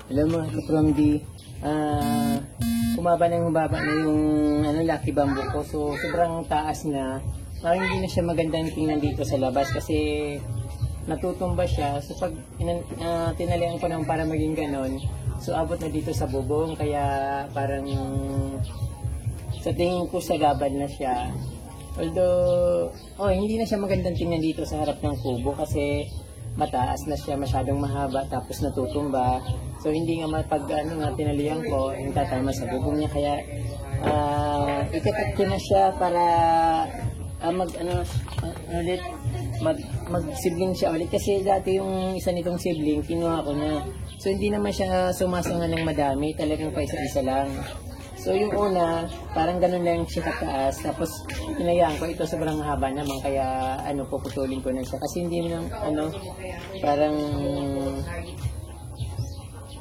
Alam mo, from the humaba na yung lucky bamboo ko. So, sobrang taas na. Parang hindi na siya magandang tingnan dito sa labas kasi natutumba siya. So, pag tinalian ko naman para maging ganon, so abot na dito sa bubong. Kaya parang sa tingin ko sa gabal na siya. Although, hindi na siya magandang tingnan dito sa harap ng kubo kasi mataas na siya, masyadong mahaba, tapos natutumba. So, hindi nga tinalihan ko, yung tatama sa bubong niya. Kaya, ikakat ko na siya para mag-sibling siya ulit. Kasi dati yung isa nitong sibling, kinuha ko na. So, hindi naman siya sumasanga ng madami, talagang pa isa-isa lang. So, yung una, parang ganun lang siya kataas. Tapos, hinayaan ko, ito sobrang haba naman. Kaya, puputulin ko na siya. Kasi hindi naman, parang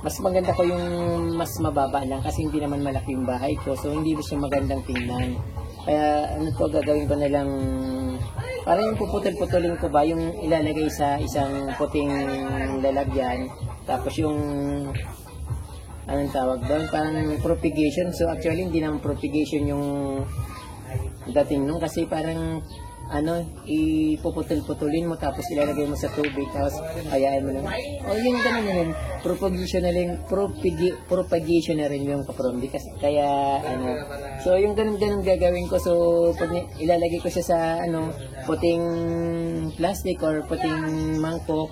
mas maganda ko yung mas mababa lang. Kasi hindi naman malaki yung bahay ko. So, hindi siya magandang tingnan. Kaya, gagawin ko na lang, parang yung puputol-putulin ko ba, yung ilalagay sa isang puting lalagyan. Tapos, yung anong tawag doon? Parang propagation. So actually hindi naman propagation yung dating nung kasi parang ipuputol-putulin mo tapos ilalagay mo sa tubig tapos hayaan mo lang. Yung ganun yun. Propagation na rin yung kapromdi kasi kaya So yung ganun gagawin ko. So pag ilalagay ko siya sa puting plastic or puting mangkok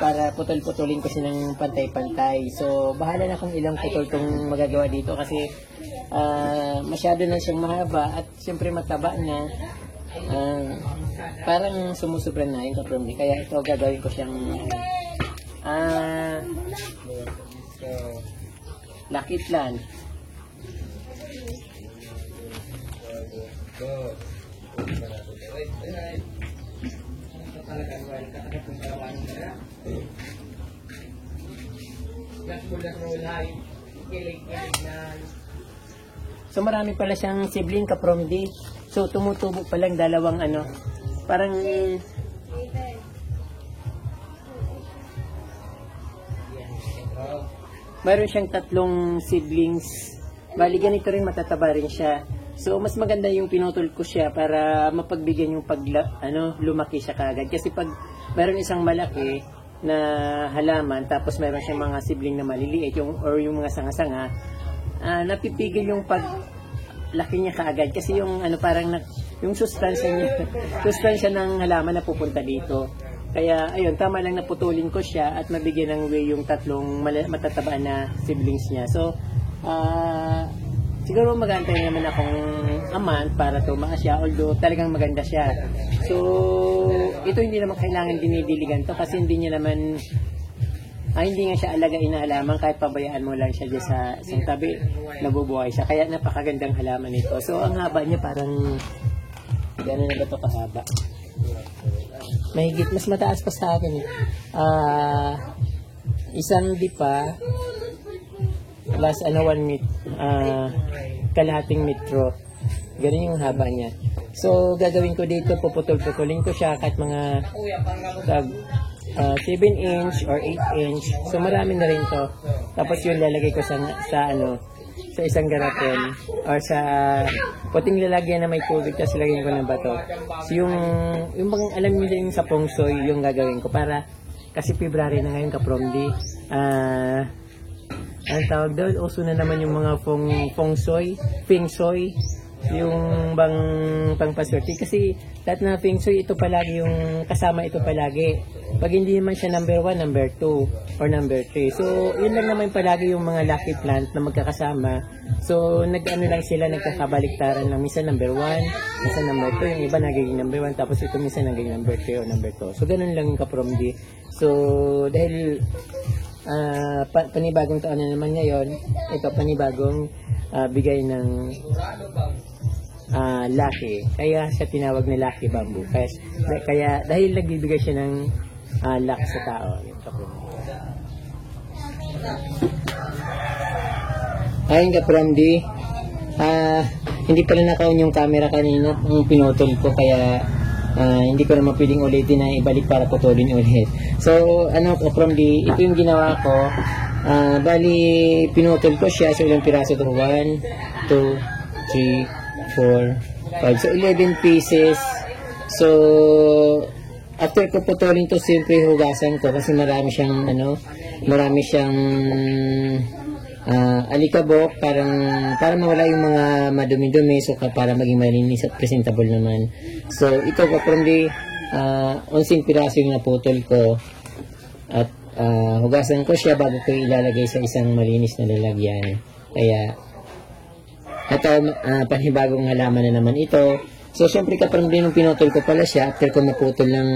para putol-putulin ko siya ng pantay-pantay. So bahala na kung ilang putol tong magagawa dito kasi masyado na siyang mahaba at siyempre mataba na. Parang sumusubra na yung kapromdi. Kaya ito gagawin ko siyang lucky plant. So marami pala siyang sibling kapromdi. So tumutubo pa lang dalawang parang mayroon siyang 3 siblings. Bali ganito rin, matataba rin siya. So mas maganda yung pinutol ko siya para mapagbigyan yung lumaki siya kagad. Kasi pag mayroon isang malaki na halaman tapos mayroon siyang mga sibling na maliliit or yung mga sanga-sanga, napipigil yung laki niya kaagad kasi yung parang yung sustansya ng halaman na pupunta dito. Kaya ayun, tama lang naputulin ko siya at mabigyan ng way yung 3 matataba na siblings niya. So siguro magantay naman akong aman para tumaas siya, although talagang maganda siya. So ito hindi naman kailangan dinidiligan to kasi hindi niya naman hindi nga siya alagain na halaman, kahit pabayaan mo lang siya dyan sa isang tabi, nabubuhay siya. Kaya napakagandang halaman nito. So, ang haba niya parang, gano'n na ba ito kahaba? Mahigit, mas mataas pa sa akin. Isang dipa, plus 1 kalahating metro. Ganun yung haba niya. So, gagawin ko dito, puputol-putulin ko siya kahit mga 7 inch or 8 inch. So marami na rin to. Tapos yun lalagay ko sa isang garapon or sa puting lalagyan na may tubig tapos lagyan ko ng bato. So yung bang alam niyo din sa feng shui yung gagawin ko para kasi February na ngayon kapromdi. Ang tawag doon, uso na naman yung mga feng shui, yung bang pangpaswerte kasi lahat na feng shui ito palagi yung kasama ito palagi. Pag hindi naman siya number 1, number 2 or number 3. So yun lang naman palagi yung mga lucky plant na magkakasama. So lang sila, nagkakabaliktaran lang, minsan number 1, minsan number 2, yung iba nagiging number 1 tapos ito minsan nagiging number 3 o number 2. So ganun lang yung kapromdi. So dahil panibagong taon na naman ngayon, ito panibagong bigay ng lucky. Kaya siya tinawag na lucky bamboo. Kaya dahil nagbibigay siya ng luck sa tao. Ayun kapromdi. Hindi pala naka-on yung camera kanina. Yung pinutol ko kaya hindi ko naman pwedeng ulitin na ibalik para putulin ulit. So kapromdi, ito yung ginawa ko. Bali, pinutol ko siya. So, ilang piraso ito? 1, 2, 3, 4, 5. So, 11 pieces. So, after ko putulin to, siyempre hugasan ko kasi marami siyang, alikabok, para mawala yung mga madumi-dumi, so para maging malinis at presentable naman. So, ito pa from the 11 piraso yung naputol ko. At hugasan ko siya bago ko ilalagay sa isang malinis na lalagyan. Kaya ito, panibagong halaman na naman ito. So syempre kapag din nung pinutol ko pala siya, after ko naputol ng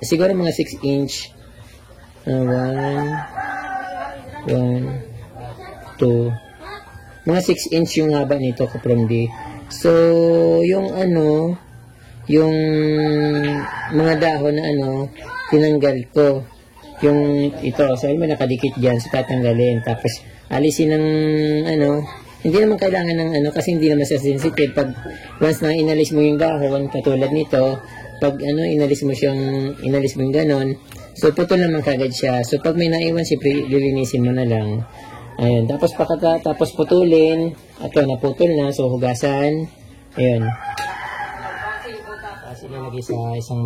siguro mga 6 inch, 1, 2, mga 6 inch yung haba nito kapag di. So yung yung mga dahon na tinanggal ko. Yung ito, so may nakadikit dyan, so tatanggalin. Tapos, alisin ng, hindi naman kailangan ng, kasi hindi naman siya sensitive. Pag, once na inalis mo yung dahon, katulad nito, pag, inalis mo yung ganon, so, putol naman kagad siya. So, pag may naiwan, siyempre, lilinisin mo na lang. Ayun, tapos, tapos putulin, at naputol na, so, hugasan, ayun. Tapos, ilalagay sa isang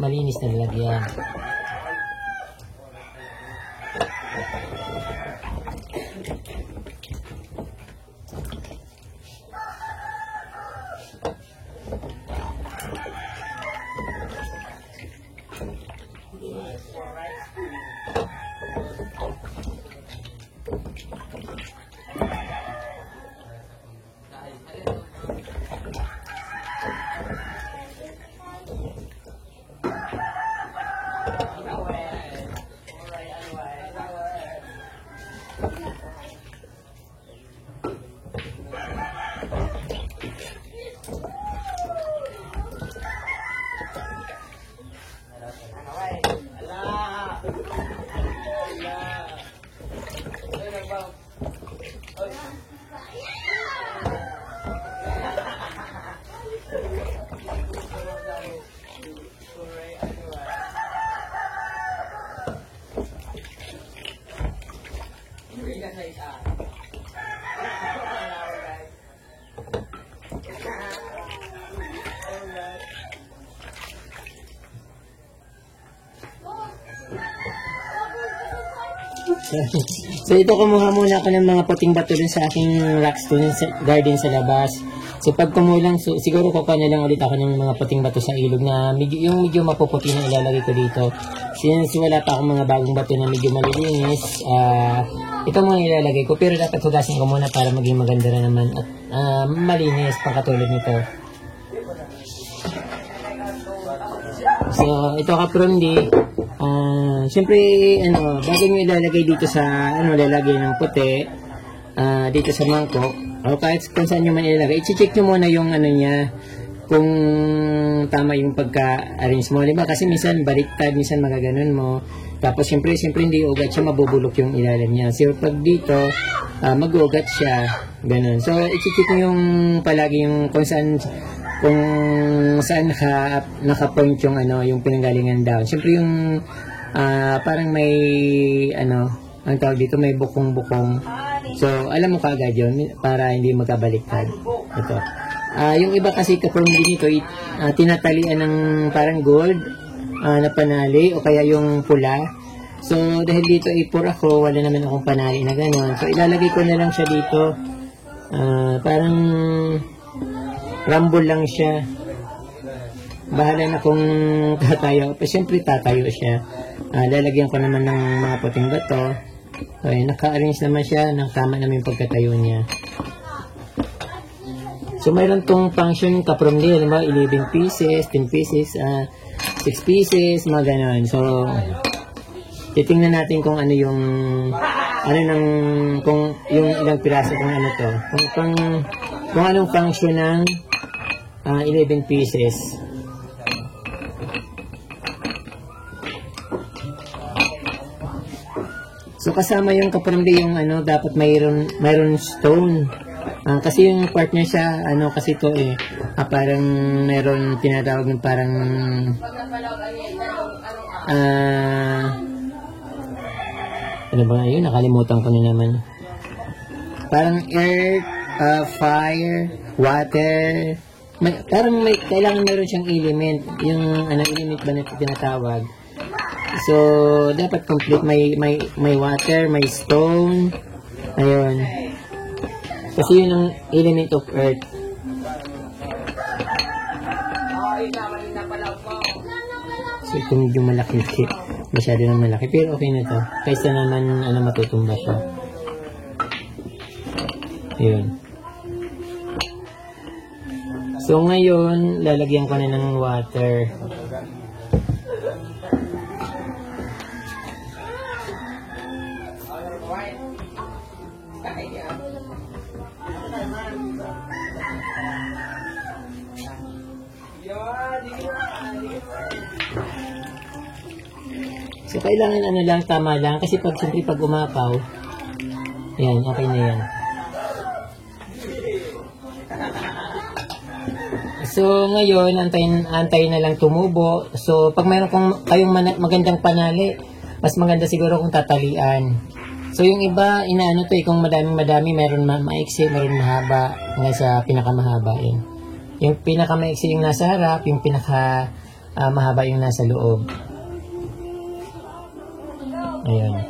malinis na lalagyan. So ito, kumuha muna ako ng mga puting bato dun sa aking rocks dun sa garden sa labas. So pag kumulang, so, siguro kukuha na lang ulit ako ng mga puting bato sa ilog na yung medyo mapuputi na ilalagay ko dito. Since wala pa akong mga bagong bato na medyo malilinis, ito muna ilalagay ko. Pero dapat hugasin ko muna para maging maganda na naman at malinis pagkatulad nito. So ito kaprondi, siyempre bago nyo ilalagay dito sa lalagay ng puti, dito sa mangkok o kahit kung saan nyo man ilalagay, i-check nyo muna yung niya kung tama yung pagka-arrange mo, diba? Kasi minsan baliktad, minsan magaganon mo, tapos siyempre hindi ugat siya, mabubulok yung ilalim niya. So pag dito mag-ugat siya, ganun. So i-check nyo yung palagi yung kung saan naka-point yung yung pinanggalingan down. Siyempre yung parang may ang tawag dito, may bukong-bukong. So alam mo kaagad yun para hindi magkabaliktad. Ito. Yung iba kasi kapag dito tinatalian ng parang gold na panali o kaya yung pula. So dahil dito ipur ako, wala naman akong panali na gano'n. So ilalagay ko na lang siya dito. Parang rumble lang siya. Bahala na kung tatayo. Pero siyempre tatayo siya. Lalagyan ko naman ng mga puting bato. Okay, naka-arrange naman siya. Tama naman yung pagkatayo niya. So mayroon tong function kapramli. Alam ba? 11 pieces, 10 pieces, 6 pieces, mga ganon. So titingnan natin kung ano yung kung yung ilang piraso kung ano to. Kung anong function ng 11 pieces. So kasama yung kapramli yung dapat mayroon stone. Kasi yung partner siya kasi to parang mayroon tinatawag ng parang Ano ba yun? Nakalimutan ko na naman. Parang earth, fire, water. Parang kailangan meron siyang element. Yung element ba na tinatawag. So, dapat complete. May water, may stone. Ayun. Kasi yun ang element of earth. So, ito medyo malaki. Masyado nang malaki. Pero okay na to. Kaysa naman matutumba siya. Ayun. So, ngayon, lalagyan ko na ng water. So, kailangan lang, tama lang. Kasi siyempre pag umapaw, yan, okay na yan. So, ngayon, antayin na lang tumubo. So, pag mayroon kayong magandang panali, mas maganda siguro kung tatalian. So, yung iba, kung madami, meron maiksi, meron mahaba, hanggang sa pinakamahaba yun. Yung pinakamaiksi yung nasa harap, yung mahaba yung nasa loob. Ayan.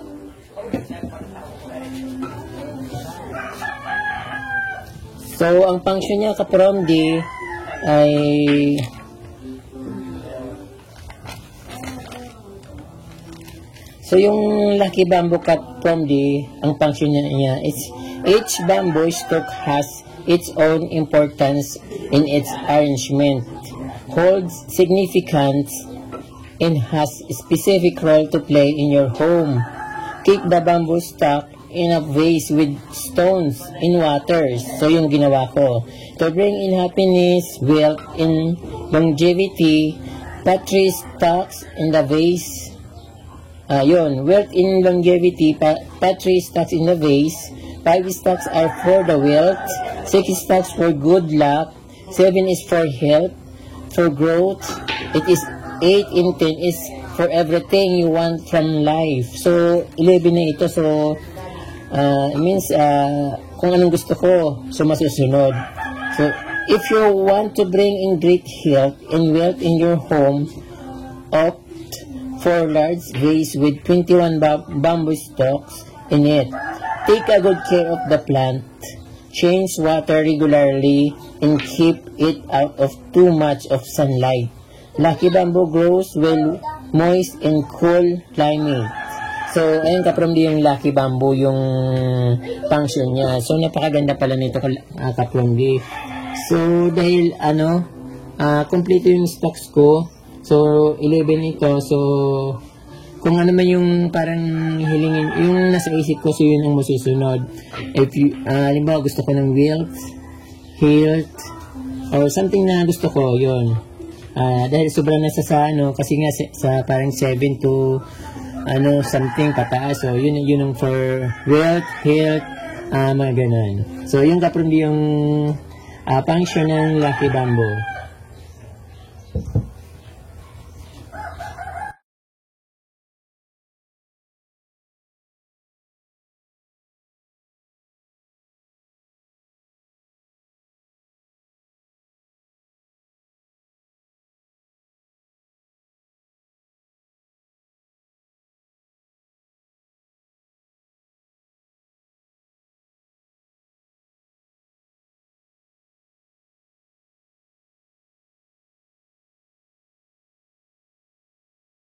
So, ang function niya ka-from D ay so yung Lucky Bamboo cut from D, ang function niya is each bamboo stalk has its own importance in its arrangement, holds significance, and has a specific role to play in your home. Keep the bamboo stalk in a vase with stones in water. So, yung ginawa ko. To bring in happiness, wealth, and longevity, put 3 stalks in the vase. Wealth in longevity, put 3 stalks in the vase. 5 stalks are for the wealth. 6 stalks for good luck. 7 is for health, for growth. It is 8 and 10 is for everything you want from life. So, 11 na ito. So, it means kung anong gusto ko, so masusunod. So, if you want to bring in great health and wealth in your home, opt for large vase with 21 bamboo stalks in it. Take a good care of the plant. Change water regularly and keep it out of too much of sunlight. Lucky Bamboo grows well moist and cool climate. So, ayun ka-from yung Lucky Bamboo, yung function niya. So, napakaganda pala nito ka-from. So, dahil complete yung stocks ko. So, 11 ito. So, kung ano man yung parang hilingin, yung nasa isip ko, so yun ang masusunod. If you, halimbawa gusto ko ng wealth, health, or something na gusto ko, yun. Dahil sobrang nasa kasi nga sa parang 7 to something pataas. So, yun ang for wealth, health, mga ganun. So, yung ka-from yung function ng Lucky Bamboo.